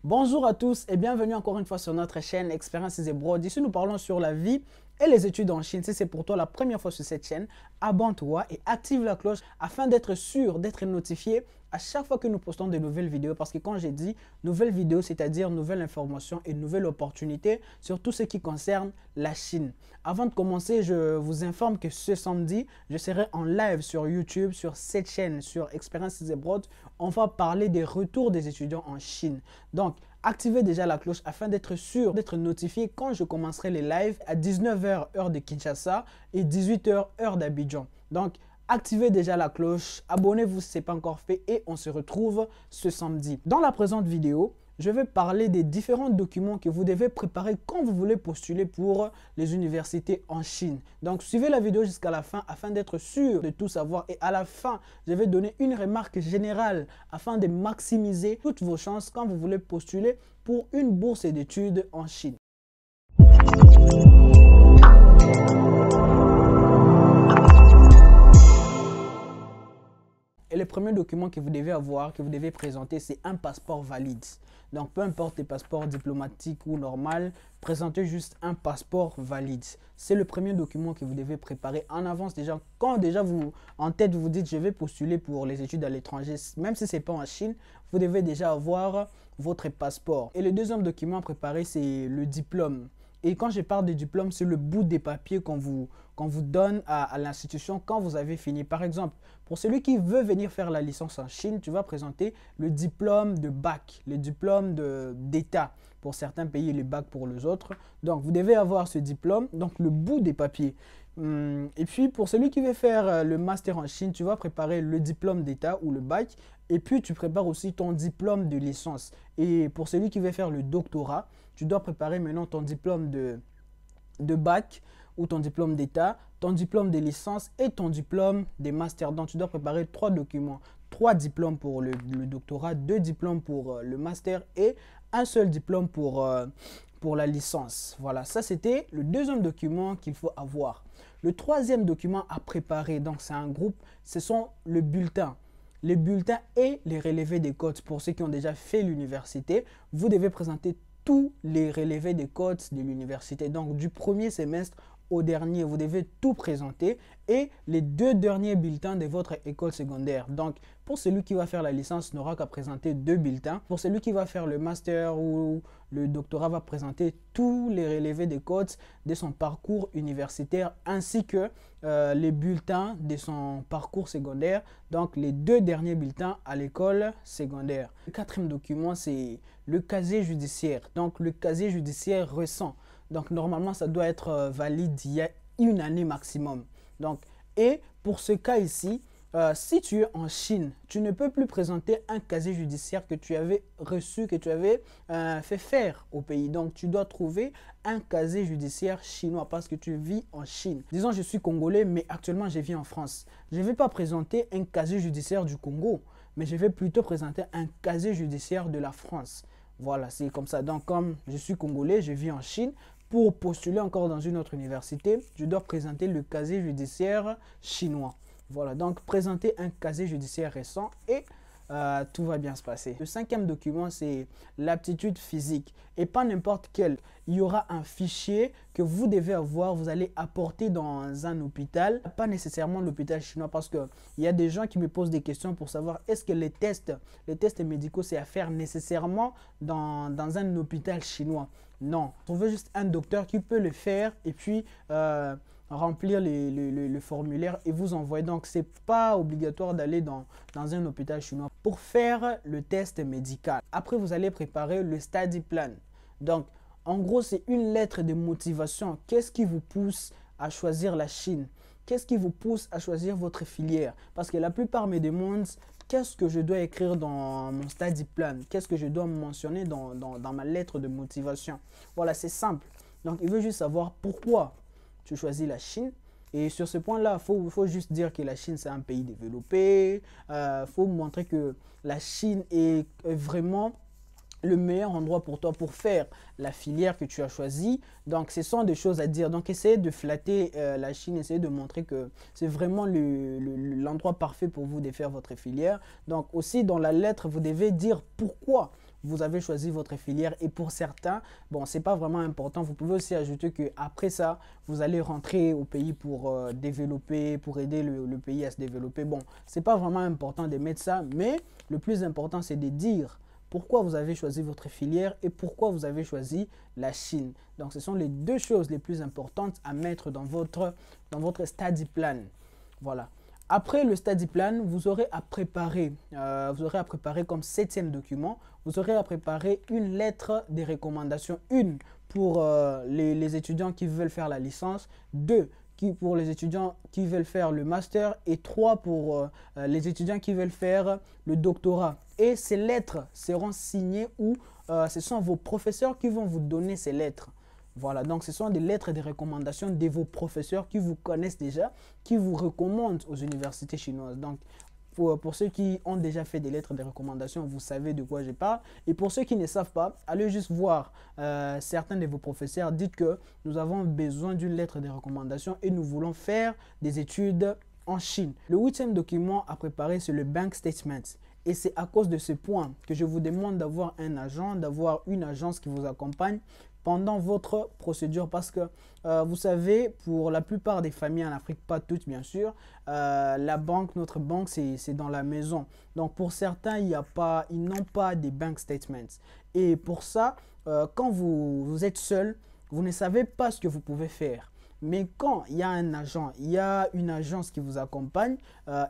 Bonjour à tous et bienvenue encore une fois sur notre chaîne Expériences Abroad. Ici, nous parlons sur la vie et les études en Chine. Si c'est pour toi la première fois sur cette chaîne, abonne-toi et active la cloche afin d'être sûr, d'être notifié à chaque fois que nous postons de nouvelles vidéos. Parce que quand j'ai dit nouvelles vidéos, c'est-à-dire nouvelles informations et nouvelles opportunités sur tout ce qui concerne la Chine. Avant de commencer, je vous informe que ce samedi, je serai en live sur YouTube, sur cette chaîne, sur Expériences Abroad. On va parler des retours des étudiants en Chine. Donc, activez déjà la cloche afin d'être sûr, d'être notifié quand je commencerai les lives à 19h heure de Kinshasa et 18h heure d'Abidjan. Donc, activez déjà la cloche, abonnez-vous si ce n'est pas encore fait et on se retrouve ce samedi. Dans la présente vidéo, je vais parler des différents documents que vous devez préparer quand vous voulez postuler pour les universités en Chine. Donc, suivez la vidéo jusqu'à la fin afin d'être sûr de tout savoir. Et à la fin, je vais donner une remarque générale afin de maximiser toutes vos chances quand vous voulez postuler pour une bourse d'études en Chine. Et le premier document que vous devez avoir, que vous devez présenter, c'est un passeport valide. Donc, peu importe les passeports diplomatiques ou normal, présentez juste un passeport valide. C'est le premier document que vous devez préparer en avance déjà. Quand déjà vous, en tête, vous dites je vais postuler pour les études à l'étranger, même si ce n'est pas en Chine, vous devez déjà avoir votre passeport. Et le deuxième document à préparer, c'est le diplôme. Et quand je parle de diplôme, c'est le bout des papiers qu'on vous donne à l'institution quand vous avez fini. Par exemple, pour celui qui veut venir faire la licence en Chine, tu vas présenter le diplôme de bac, le diplôme d'État pour certains pays, le bac pour les autres. Donc, vous devez avoir ce diplôme, donc le bout des papiers. Et puis, pour celui qui veut faire le master en Chine, tu vas préparer le diplôme d'État ou le bac. Et puis, tu prépares aussi ton diplôme de licence. Et pour celui qui veut faire le doctorat, tu dois préparer maintenant ton diplôme de bac ou ton diplôme d'État, ton diplôme de licence et ton diplôme de master. Donc, tu dois préparer 3 documents. 3 diplômes pour le doctorat, 2 diplômes pour le master et un seul diplôme pour la licence. Voilà, ça c'était le deuxième document qu'il faut avoir. Le troisième document à préparer, donc c'est un groupe, ce sont le bulletin. Les bulletins et les relevés des cotes. Pour ceux qui ont déjà fait l'université, vous devez présenter tous les relevés des cotes de l'université. Donc, du premier semestre au dernier, vous devez tout présenter et les 2 derniers bulletins de votre école secondaire. Donc, pour celui qui va faire la licence, n'aura qu'à présenter 2 bulletins. Pour celui qui va faire le master ou le doctorat, va présenter tous les relevés des cotes de son parcours universitaire ainsi que les bulletins de son parcours secondaire. Donc, les 2 derniers bulletins à l'école secondaire. Le quatrième document, c'est le casier judiciaire. Donc, le casier judiciaire récent. Donc, normalement, ça doit être valide il y a 1 année maximum. Donc, et pour ce cas ici, si tu es en Chine, tu ne peux plus présenter un casier judiciaire que tu avais reçu, que tu avais fait faire au pays. Donc, tu dois trouver un casier judiciaire chinois parce que tu vis en Chine. Disons, je suis congolais, mais actuellement, je vis en France. Je ne vais pas présenter un casier judiciaire du Congo, mais je vais plutôt présenter un casier judiciaire de la France. Voilà, c'est comme ça. Donc, comme je suis congolais, je vis en Chine. Pour postuler encore dans une autre université, je dois présenter le casier judiciaire chinois. Voilà, donc présenter un casier judiciaire récent et tout va bien se passer. Le cinquième document, c'est l'aptitude physique et pas n'importe quel. Il y aura un fichier que vous devez avoir, vous allez apporter dans un hôpital, pas nécessairement l'hôpital chinois parce qu'il y a des gens qui me posent des questions pour savoir est-ce que les tests médicaux, c'est à faire nécessairement dans un hôpital chinois. Non, on veut juste un docteur qui peut le faire et puis remplir le formulaire et vous envoyer. Donc, ce n'est pas obligatoire d'aller dans un hôpital chinois pour faire le test médical. Après, vous allez préparer le study plan. Donc, en gros, c'est une lettre de motivation. Qu'est-ce qui vous pousse à choisir la Chine? Qu'est-ce qui vous pousse à choisir votre filière? Parce que la plupart me demandent qu'est-ce que je dois écrire dans mon study plan? Qu'est-ce que je dois mentionner dans ma lettre de motivation? Voilà, c'est simple. Donc, il veut juste savoir pourquoi tu choisis la Chine. Et sur ce point-là, il faut juste dire que la Chine, c'est un pays développé. Faut montrer que la Chine est vraiment le meilleur endroit pour toi pour faire la filière que tu as choisie. Donc, ce sont des choses à dire. Donc, essayez de flatter la Chine, essayez de montrer que c'est vraiment l'endroit parfait pour vous de faire votre filière. Donc, aussi, dans la lettre, vous devez dire pourquoi vous avez choisi votre filière. Et pour certains, bon, c'est pas vraiment important. Vous pouvez aussi ajouter qu'après ça, vous allez rentrer au pays pour développer, pour aider le pays à se développer. Bon, c'est pas vraiment important de mettre ça, mais le plus important, c'est de dire pourquoi vous avez choisi votre filière et pourquoi vous avez choisi la Chine. Donc, ce sont les deux choses les plus importantes à mettre dans votre study plan. Voilà. Après le study plan, vous aurez à préparer comme 7e document, vous aurez à préparer une lettre de recommandation. Une pour les étudiants qui veulent faire la licence, 2 pour les étudiants qui veulent faire le master et 3 pour les étudiants qui veulent faire le doctorat. Et ces lettres seront signées ou ce sont vos professeurs qui vont vous donner ces lettres. Voilà, donc ce sont des lettres de recommandation de vos professeurs qui vous connaissent déjà, qui vous recommandent aux universités chinoises. Donc, pour ceux qui ont déjà fait des lettres de recommandation, vous savez de quoi je parle. Et pour ceux qui ne savent pas, allez juste voir certains de vos professeurs. Dites que nous avons besoin d'une lettre de recommandation et nous voulons faire des études en Chine. Le 8e document à préparer, c'est le bank statement. Et c'est à cause de ce point que je vous demande d'avoir un agent, d'avoir une agence qui vous accompagne pendant votre procédure, parce que vous savez, pour la plupart des familles en Afrique, pas toutes bien sûr, notre banque c'est dans la maison. Donc pour certains, ils n'ont pas des bank statements. Et pour ça, quand vous êtes seul, vous ne savez pas ce que vous pouvez faire. Mais quand il y a un agent, il y a une agence qui vous accompagne,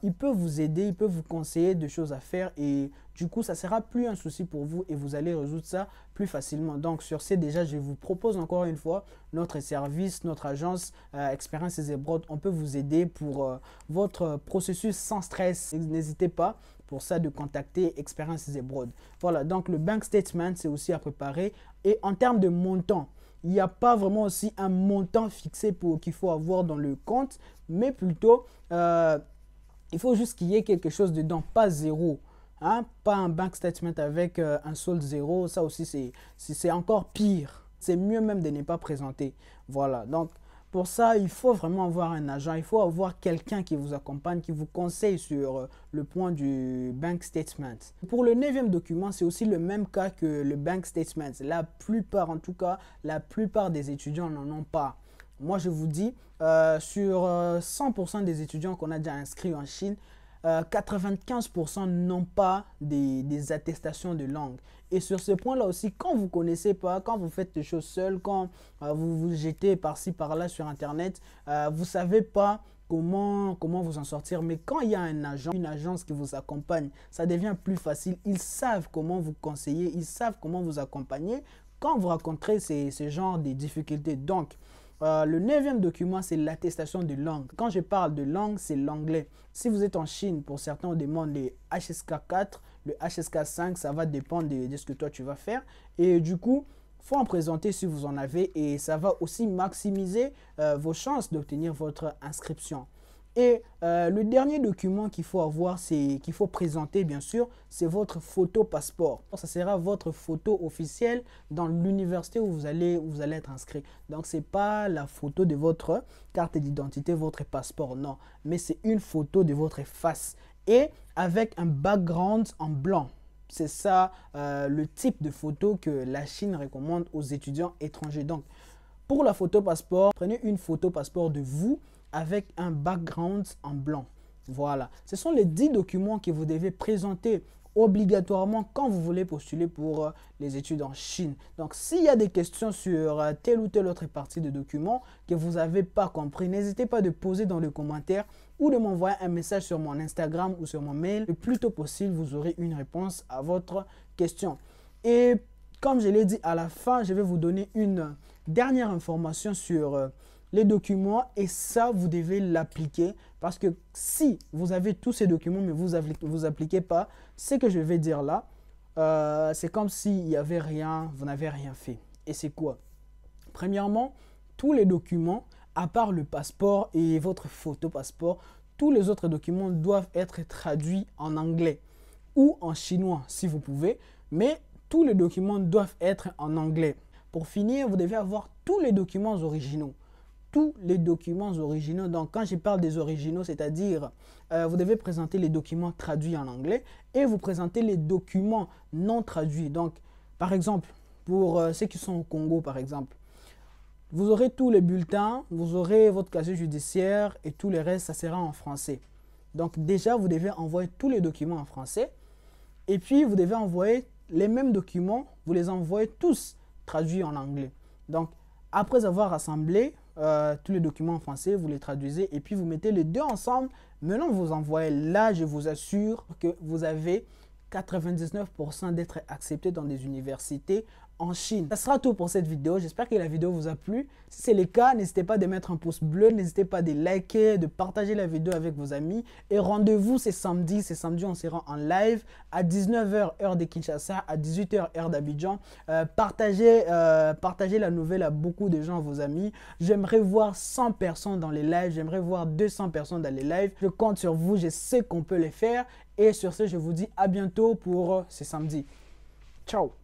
il peut vous aider, il peut vous conseiller de choses à faire et du coup, ça ne sera plus un souci pour vous et vous allez résoudre ça plus facilement. Donc, sur ce, déjà, je vous propose encore une fois notre service, notre agence Experiences Abroad. On peut vous aider pour votre processus sans stress. N'hésitez pas pour ça de contacter Experiences Abroad. Voilà, donc le bank statement, c'est aussi à préparer. Et en termes de montant, il n'y a pas vraiment aussi un montant fixé qu'il faut avoir dans le compte, mais plutôt, il faut juste qu'il y ait quelque chose dedans, pas zéro. Hein? Pas un bank statement avec un solde zéro, ça aussi c'est encore pire. C'est mieux même de ne pas présenter. Voilà, donc pour ça, il faut vraiment avoir un agent, il faut avoir quelqu'un qui vous accompagne, qui vous conseille sur le point du bank statement. Pour le 9e document, c'est aussi le même cas que le bank statement. La plupart, en tout cas, la plupart des étudiants n'en ont pas. Moi, je vous dis, sur 100% des étudiants qu'on a déjà inscrits en Chine, 95% n'ont pas des attestations de langue. Et sur ce point-là aussi, quand vous ne connaissez pas, quand vous faites des choses seules, quand vous vous jetez par-ci, par-là sur Internet, vous ne savez pas comment vous en sortir. Mais quand il y a un agent, une agence qui vous accompagne, ça devient plus facile. Ils savent comment vous conseiller, ils savent comment vous accompagner quand vous rencontrez ce genre de difficultés. Donc, le 9e document, c'est l'attestation de langue. Quand je parle de langue, c'est l'anglais. Si vous êtes en Chine, pour certains, on demande les HSK4, le HSK5, ça va dépendre de ce que toi tu vas faire. Et du coup, il faut en présenter si vous en avez et ça va aussi maximiser vos chances d'obtenir votre inscription. Et le dernier document qu'il faut avoir, qu'il faut présenter bien sûr, c'est votre photo passeport. Ça sera votre photo officielle dans l'université où vous allez être inscrit. Donc ce n'est pas la photo de votre carte d'identité, votre passeport, non. Mais c'est une photo de votre face et avec un background en blanc. C'est ça le type de photo que la Chine recommande aux étudiants étrangers. Donc pour la photo passeport, prenez une photo passeport de vous avec un background en blanc. Voilà. Ce sont les 10 documents que vous devez présenter obligatoirement quand vous voulez postuler pour les études en Chine. Donc, s'il y a des questions sur telle ou telle autre partie de documents que vous n'avez pas compris, n'hésitez pas de poser dans les commentaires ou de m'envoyer un message sur mon Instagram ou sur mon mail. Le plus tôt possible, vous aurez une réponse à votre question. Et comme je l'ai dit à la fin, je vais vous donner une dernière information sur les documents et ça, vous devez l'appliquer parce que si vous avez tous ces documents mais vous appliquez pas, ce que je vais dire là, c'est comme s'il n'y avait rien, vous n'avez rien fait. Et c'est quoi? Premièrement, tous les documents, à part le passeport et votre photo passeport, tous les autres documents doivent être traduits en anglais ou en chinois si vous pouvez, mais tous les documents doivent être en anglais. Pour finir, vous devez avoir tous les documents originaux. tous les documents originaux. Donc, quand je parle des originaux, c'est-à-dire, vous devez présenter les documents traduits en anglais et vous présentez les documents non traduits. Donc, par exemple, pour ceux qui sont au Congo, par exemple, vous aurez tous les bulletins, vous aurez votre casier judiciaire et tout le reste, ça sera en français. Donc, déjà, vous devez envoyer tous les documents en français et puis vous devez envoyer les mêmes documents, vous les envoyez tous traduits en anglais. Donc, après avoir rassemblé tous les documents en français, vous les traduisez et puis vous mettez les deux ensemble. Maintenant, vous envoyez. Là, je vous assure que vous avez 99% d'être accepté dans des universités en Chine. Ça sera tout pour cette vidéo. J'espère que la vidéo vous a plu. Si c'est le cas, n'hésitez pas de mettre un pouce bleu, n'hésitez pas de liker, de partager la vidéo avec vos amis. Et rendez-vous c'est samedi. C'est samedi, on sera en live à 19h heure de Kinshasa, à 18h heure d'Abidjan. Partagez la nouvelle à beaucoup de gens, vos amis. J'aimerais voir 100 personnes dans les lives. J'aimerais voir 200 personnes dans les lives. Je compte sur vous. Je sais qu'on peut les faire. Et sur ce, je vous dis à bientôt pour ce samedi. Ciao!